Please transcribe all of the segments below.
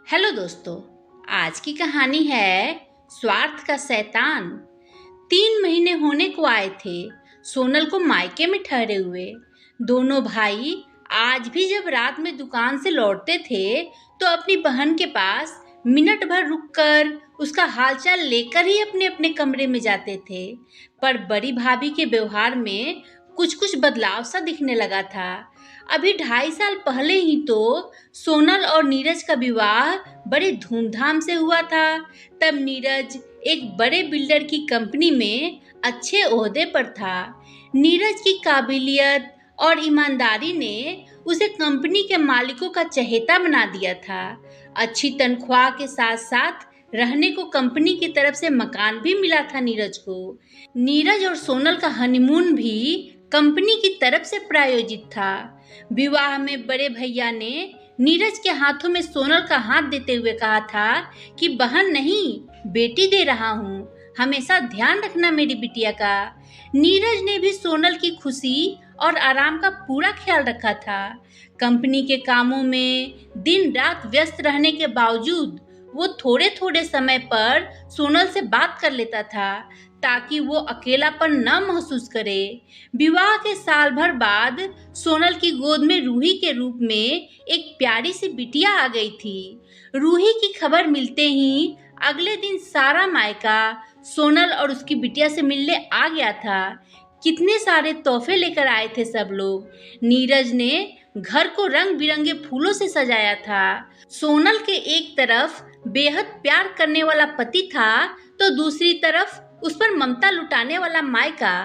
Hello दोस्तों, आज की कहानी है स्वार्थ का शैतान। 3 महीने होने को आए थे सोनल को मायके में ठहरे हुए। दोनों भाई आज भी जब रात में दुकान से लौटते थे तो अपनी बहन के पास मिनट भर रुककर उसका हालचाल लेकर ही अपने अपने कमरे में जाते थे। पर बड़ी भाभी के व्यवहार में कुछ कुछ बदलाव सा दिखने लगा था। अभी 2.5 साल पहले ही तो सोनल और नीरज का विवाह बड़े धूमधाम से हुआ था। तब नीरज एक बड़े बिल्डर की कंपनी में अच्छे ओहदे पर था। नीरज की काबिलियत और ईमानदारी ने उसे कंपनी के मालिकों का चहेता बना दिया था। अच्छी तनख्वाह के साथ साथ रहने को कंपनी की तरफ से मकान भी मिला था नीरज को। नीरज और सोनल का हनीमून भी कंपनी की तरफ से प्रायोजित था। विवाह में बड़े भैया ने नीरज के हाथों में सोनल का हाथ देते हुए कहा था कि बहन नहीं, बेटी दे रहा हूँ, हमेशा ध्यान रखना मेरी बिटिया का। नीरज ने भी सोनल की खुशी और आराम का पूरा ख्याल रखा था। कंपनी के कामों में दिन रात व्यस्त रहने के बावजूद वो थोड़े थोड़े समय पर सोनल से बात कर लेता था ताकि वो अकेलापन न महसूस करे। विवाह के साल भर बाद सोनल की गोद में रूही के रूप में एक प्यारी सी बिटिया आ गई थी। रूही की खबर मिलते ही अगले दिन सारा मायका सोनल और उसकी बिटिया से मिलने आ गया था। कितने सारे तोहफे लेकर आए थे सब लोग। नीरज ने घर को रंग बिरंगे फूलों से सजाया था। सोनल के एक तरफ बेहद प्यार करने वाला पति था तो दूसरी तरफ उस पर ममता लुटाने वाला मायका।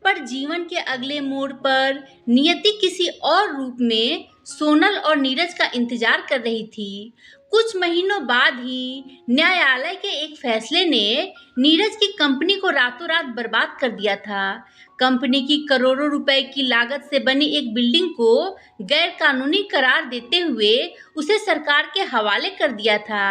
पर जीवन के अगले मोड़ पर नियति किसी और रूप में सोनल और नीरज का इंतजार कर रही थी। कुछ महीनों बाद ही न्यायालय के एक फैसले ने नीरज की कंपनी को रातों रात बर्बाद कर दिया था। कंपनी की करोड़ों रुपए की लागत से बनी एक बिल्डिंग को गैर कानूनी करार देते हुए उसे सरकार के हवाले कर दिया था।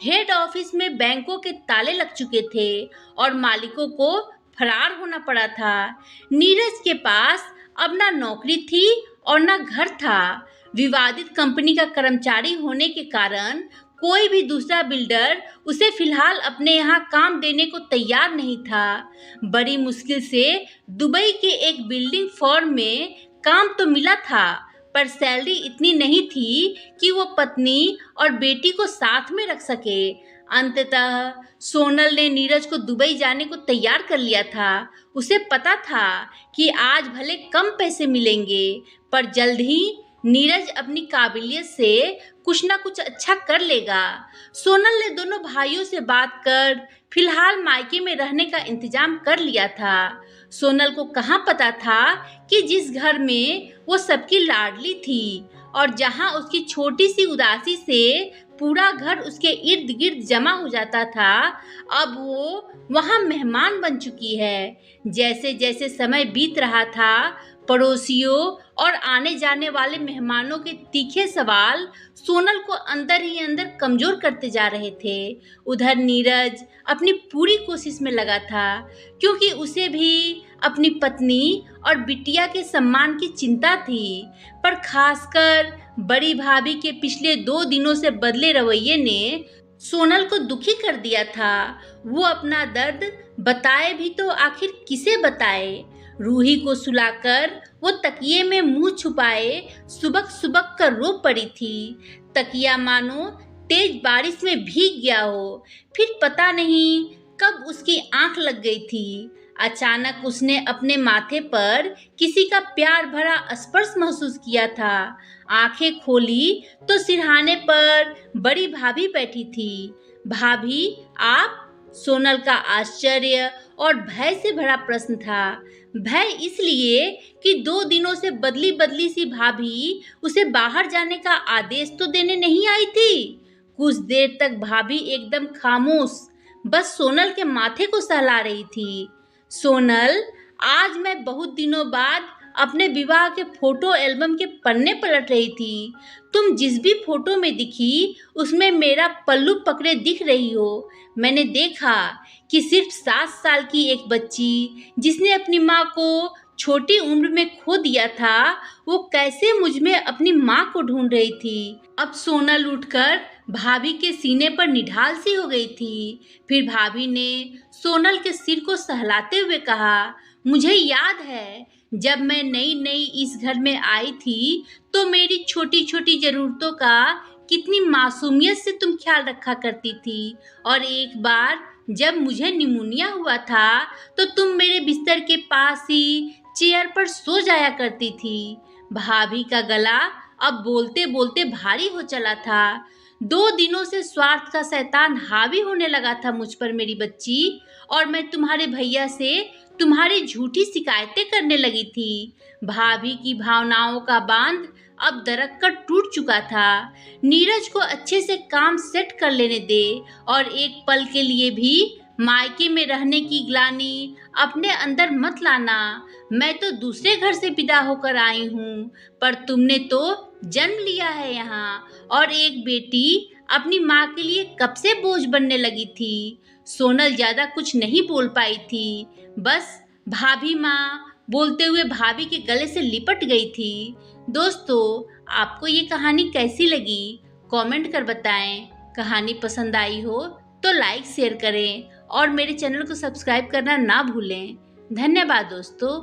हेड ऑफिस में बैंकों के ताले लग चुके थे और मालिकों को फरार होना पड़ा था। नीरज के पास अब ना नौकरी थी और ना घर था। विवादित कंपनी का कर्मचारी होने के कारण कोई भी दूसरा बिल्डर उसे फिलहाल अपने यहाँ काम देने को तैयार नहीं था। बड़ी मुश्किल से दुबई के एक बिल्डिंग फर्म में काम तो मिला था, पर सैलरी इतनी नहीं थी कि वो पत्नी और बेटी को साथ में रख सके। अंततः सोनल ने नीरज को दुबई जाने को तैयार कर लिया था। उसे पता था कि आज भले कम पैसे मिलेंगे, पर जल्द ही नीरज अपनी काबिलियत से कुछ ना कुछ अच्छा कर लेगा। सोनल ने दोनों भाइयों से बात कर फिलहाल मायके में रहने का इंतजाम कर लिया था। सोनल को कहाँ पता था कि जिस घर में वो सबकी लाडली थी और जहाँ उसकी छोटी सी उदासी से पूरा घर उसके इर्द गिर्द जमा हो जाता था, अब वो वहाँ मेहमान बन चुकी है। जैसे जैसे समय बीत रहा था, पड़ोसियों और आने जाने वाले मेहमानों के तीखे सवाल सोनल को अंदर ही अंदर कमजोर करते जा रहे थे। उधर नीरज अपनी पूरी कोशिश में लगा था, क्योंकि उसे भी अपनी पत्नी और बिटिया के सम्मान की चिंता थी। पर खासकर बड़ी भाभी के पिछले 2 दिनों से बदले रवैये ने सोनल को दुखी कर दिया था। वो अपना दर्द बताए भी तो आखिर किसे बताए। रूही को सुलाकर वो तकिए में मुंह छुपाए सुबक सुबक कर रो पड़ी थी। तकिया मानो तेज बारिश में भीग गया हो। फिर पता नहीं कब उसकी आंख लग गई थी। अचानक उसने अपने माथे पर किसी का प्यार भरा स्पर्श महसूस किया था। आंखें खोली तो सिरहाने पर बड़ी भाभी बैठी थी। भाभी आप? सोनल का आश्चर्य और भय से भरा प्रश्न था। भय इसलिए कि 2 दिनों से बदली बदली सी भाभी उसे बाहर जाने का आदेश तो देने नहीं आई थी। कुछ देर तक भाभी एकदम खामोश बस सोनल के माथे को सहला रही थी। सोनल, आज मैं बहुत दिनों बाद अपने विवाह के फोटो एल्बम के पन्ने पलट रही थी। तुम जिस भी फोटो में दिखी उसमें मेरा पल्लू पकड़े दिख रही हो। मैंने देखा कि सिर्फ 7 साल की एक बच्ची जिसने अपनी माँ को छोटी उम्र में खो दिया था, वो कैसे मुझ में अपनी माँ को ढूंढ रही थी। अब सोनल उठकर भाभी के सीने पर निढाल सी हो गई थी। फिर भाभी ने सोनल के सिर को सहलाते हुए कहा, मुझे याद है जब मैं नई नई इस घर में आई थी तो मेरी छोटी छोटी जरूरतों का कितनी मासूमियत से तुम ख्याल रखा करती थी। और एक बार जब मुझे निमोनिया हुआ था तो तुम मेरे बिस्तर के पास ही चेयर पर सो जाया करती थी। भाभी का गला अब बोलते बोलते भारी हो चला था। 2 दिनों से स्वार्थ का शैतान हावी होने लगा था मुझ पर मेरी बच्ची, और मैं तुम्हारे भैया से तुम्हारी झूठी शिकायतें करने लगी थी। भाभी की भावनाओं का बांध अब दरककर टूट चुका था। नीरज को अच्छे से काम सेट कर लेने दे, और एक पल के लिए भी मायके में रहने की ग्लानि अपने अंदर मत लाना। मैं तो दूसरे घर से विदा होकर आई हूँ, पर तुमने तो जन्म लिया है यहाँ, और एक बेटी अपनी माँ के लिए कब से बोझ बनने लगी थी। सोनल ज्यादा कुछ नहीं बोल पाई थी, बस भाभी माँ बोलते हुए भाभी के गले से लिपट गई थी। दोस्तों, आपको ये कहानी कैसी लगी कमेंट कर बताएं। कहानी पसंद आई हो तो लाइक शेयर करें और मेरे चैनल को सब्सक्राइब करना ना भूलें। धन्यवाद दोस्तों।